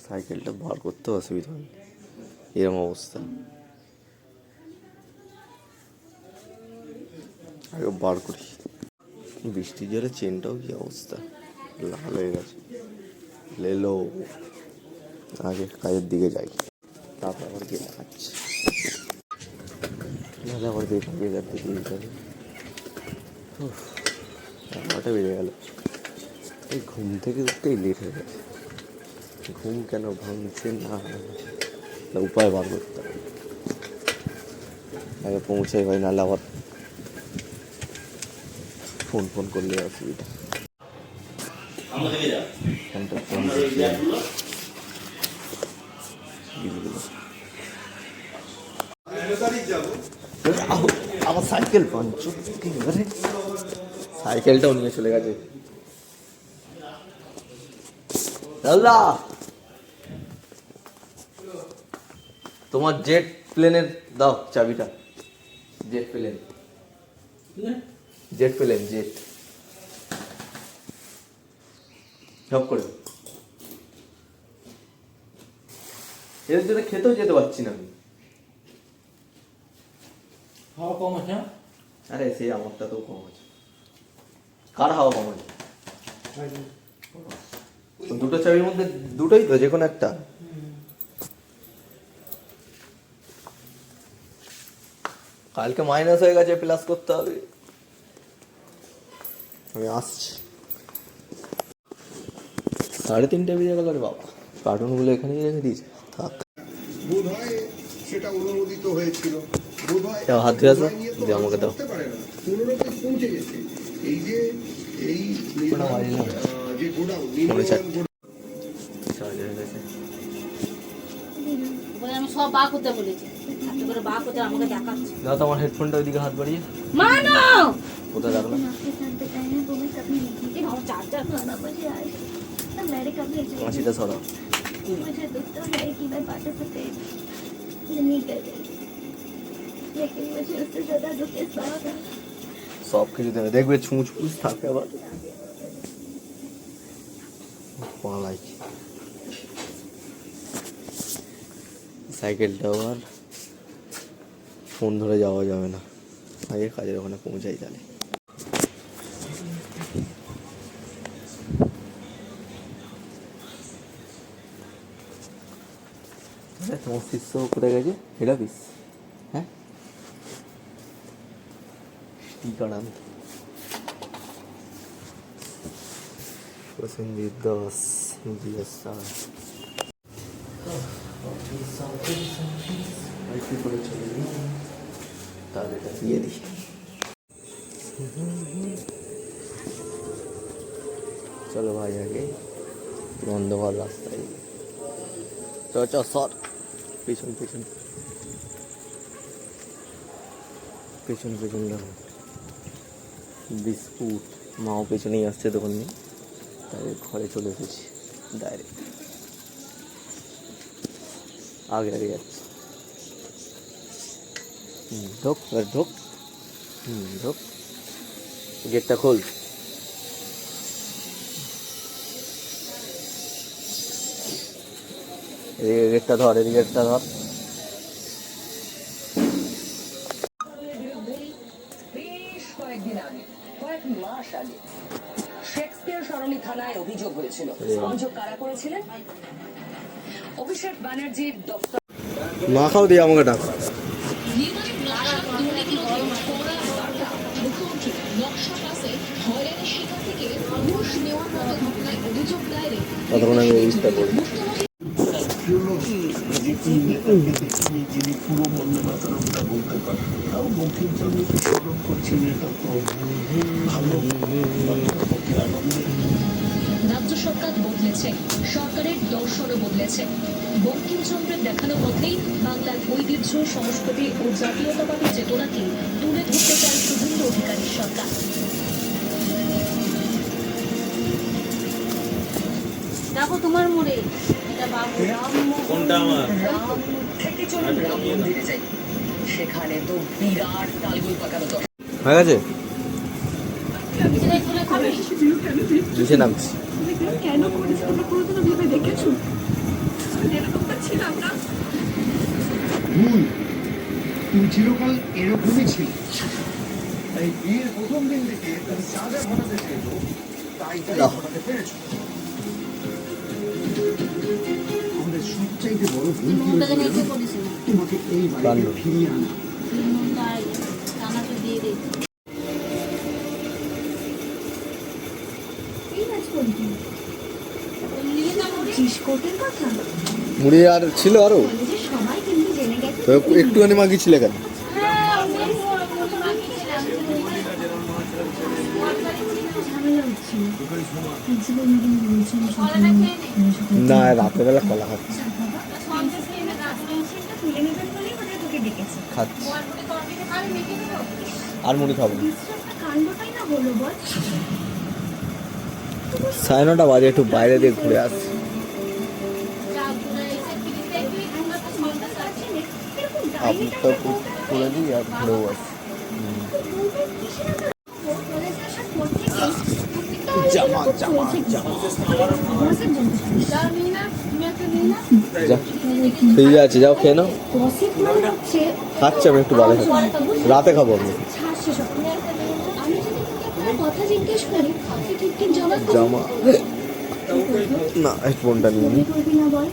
সাইকেলটা বার করতে অসুবিধা হয়, এরকম অবস্থা। আগে বার করি। বৃষ্টির জলে চেনটাও কি অবস্থা, লাল হয়ে গেছে। লেলো, আগে কাজের দিকে যাই, তারপর আবার গিয়ে দেখাচ্ছে, নাহলে আবার বেকার দিকে যেতে হবে। 11টা বেজে গেল। এই ঘুম থেকে উঠতেই লেট হয়ে গেছে। ঘুম কেন ভাঙছে না, উপায় বার করতে হবে। আগে পৌঁছাই হয়, নাহলে আবার ফোন করলে অসুবিধা। আমার সাইকেল পাঞ্চু, সাইকেলটাও নিয়ে চলে গেছে। দাদা, তোমার জেট প্লেনের দাও চাবিটা। Jet plane, jet plane, jet সব করে। এর জন্য খেতেও যেতে পারছি না আমি। হাওয়া কম আছে। আরে সেই আমারটা তো কম আছে। কার হাওয়া কম আছে? দুটো চাবির মধ্যে দুটোই তো, যে কোনো একটা। কালকে মাইনাস হয়ে গেছে, প্লাস করতে হবে। আমি আসছি। 3:30 বেজে গেল রে বাবা। কার্টুনগুলো এখানেই রেখে দিয়েছে, থাক। বোধহয় সেটা অনুমোদিত হয়েছিল, বোধহয় হাত ধুয়ে আসো, দিয়ে আমাকে দাও। কোনোরকম পৌঁছে গেছে। এই যে এই যে গোডাউন, আমি সব বা করতে বলেছি, করে বা করতে আমাকে দেখাচ্ছে। দাও তোমার হেডফোনটা ওইদিকে হাত বাড়িয়ে। মানো কোথায় রাখলাম? আমার চার্জার খারাপ হয়ে যায়। কাঁচিটা সরাও। मुझे दुख तो है कि मैं पार्टिसिपेट नहीं कर रही, लेकिन मुझे उससे ज्यादा दुख इस बात का। সব কিছু দেবে, দেখবে ছুঁচ ফুঁচ থাকে আবার পালাই। সাইকেলটাও আর ফোন ধরে যাওয়া যাবে না, আগে কাজের ওখানে পৌঁছাই তাহলে। তোমার শিষ্য কোথায় গেছে? Head office? হ্যাঁ, স্টিকার আনতে। প্রসেনজিৎ দাস, করে চলে দিই, তাহলে এটা দিয়ে দিই। চলো ভাই, আগে বন্ধবার রাস্তায় চ সর। পেছন পেছন পেছন পেছন দেখো, বিস্কুট। মাও পেছনেই আসছে দোকান নিয়ে, তাই ঘরে চলে এসেছি ডাইরেক্ট। আগে আগে যাচ্ছি। ঢোক এবার, ঢোক। ঢোক, গেটটা খোল। এদিকে গেটটা ধর, এদিকে গেটটা ধর। বেশ কয়েকদিন আগে, কয়েক মাস আগে শেক্সপিয়ার সরণি থানায় অভিযোগ হয়েছিল। অভিযোগ কারা করেছিলেন? অভিষেক ব্যানার্জির দপ্তর। না খাও দিয়ে আমাকে ডাক। ততক্ষণ আমি ইস্তা করি। যিনি পুরো বন্দে মাতরমটা বলতে পারেন, তাও বঙ্কিমচন্দ্র স্মরণ করছেন, এটা তো ভালো। রাজ্য সরকার বদলেছে, সরকারের দর্শনও বদলেছে। বঙ্কিমচন্দ্রের দেখানো পথেই বাংলার ঐতিহ্য, সংস্কৃতি ও জাতীয়তাবাদী চেতনাকে তুলে ধরতে চায় শুভেন্দু অধিকারীর সরকার। দেখো তোমার মোড়ে, এটা বাবু কোনটা আমার? রাম থেকে চলুন রাম মন্দিরে যাই, সেখানে তো বিরাট তালগুল পাকানো দশ। হয়ে গেছে, খাবে। নিচে নামছি। কেন করেছো? তোমরা কোনোদিনও ভেবে দেখেছো? ভুল, তুমি চিরকাল এরকমই ছিল। তাই বিয়ের প্রথম দিন থেকে তুমি যা যা ঘটাতে চেয়েছো তাই তাই ঘটাতে পেরেছো। আমাদের সবচাইতে বড় ভুল কি মনটাকে হয়েছিল নিচে করিস না তোমাকে এই বাড়িতে ফিরিয়ে আনা। মনটা টানাতে দিয়ে দিই এই কাজ করবি নিয়ে না মরে চিসকোটের কথা মুড়ি আর ছিল আরো, কলেজে সবাই কিন্তু জেনে গেছে তো একটুখানি মাগিয়েছিলে কেন? হ্যাঁ ওই মতো মাখিয়েছিলাম ঝামেলা হচ্ছিল প্রিন্সিপাল ম্যাডাম বলছেন কলাটা খেয়ে নে না, রাতেরবেলা কলা খাচ্ছি। সন্দেশ খেয়ে নে না সেটা তুলে নেবেন বলেই ওটা তোকে ডেকেছে খাচ্ছি বলবুড়ি তরকারি খালি মেখে দেবো আর মুড়ি খাবো না। বিশ্রামটা কাণ্ডটাই না হলো বল সাড়ে 9টা বাজে, একটু বাইরে দিয়ে ঘুরে আসছি। যা ঘুরে এসে ফিরে দেখবি আমরা তো সন্দেশ আছে এরকম আপনি তো খুলে দিই আর ঘুরেও আসছি। জামা জামা জামা যা নিয়ে না তুমি একটা নিয়ে না যা, ঠিক আছে, যাও খেয়ে নাও। খাচ্ছি আমি একটু বাইরে খাচ্ছি, রাতে খাবো আমি। আমি যদি তোকে একটা কথা জিজ্ঞেস করি তুই ঠিক ঠিক জবাব করবি জামা না, এই ফোনটা নিয়ে করবি নিই। করবি না বল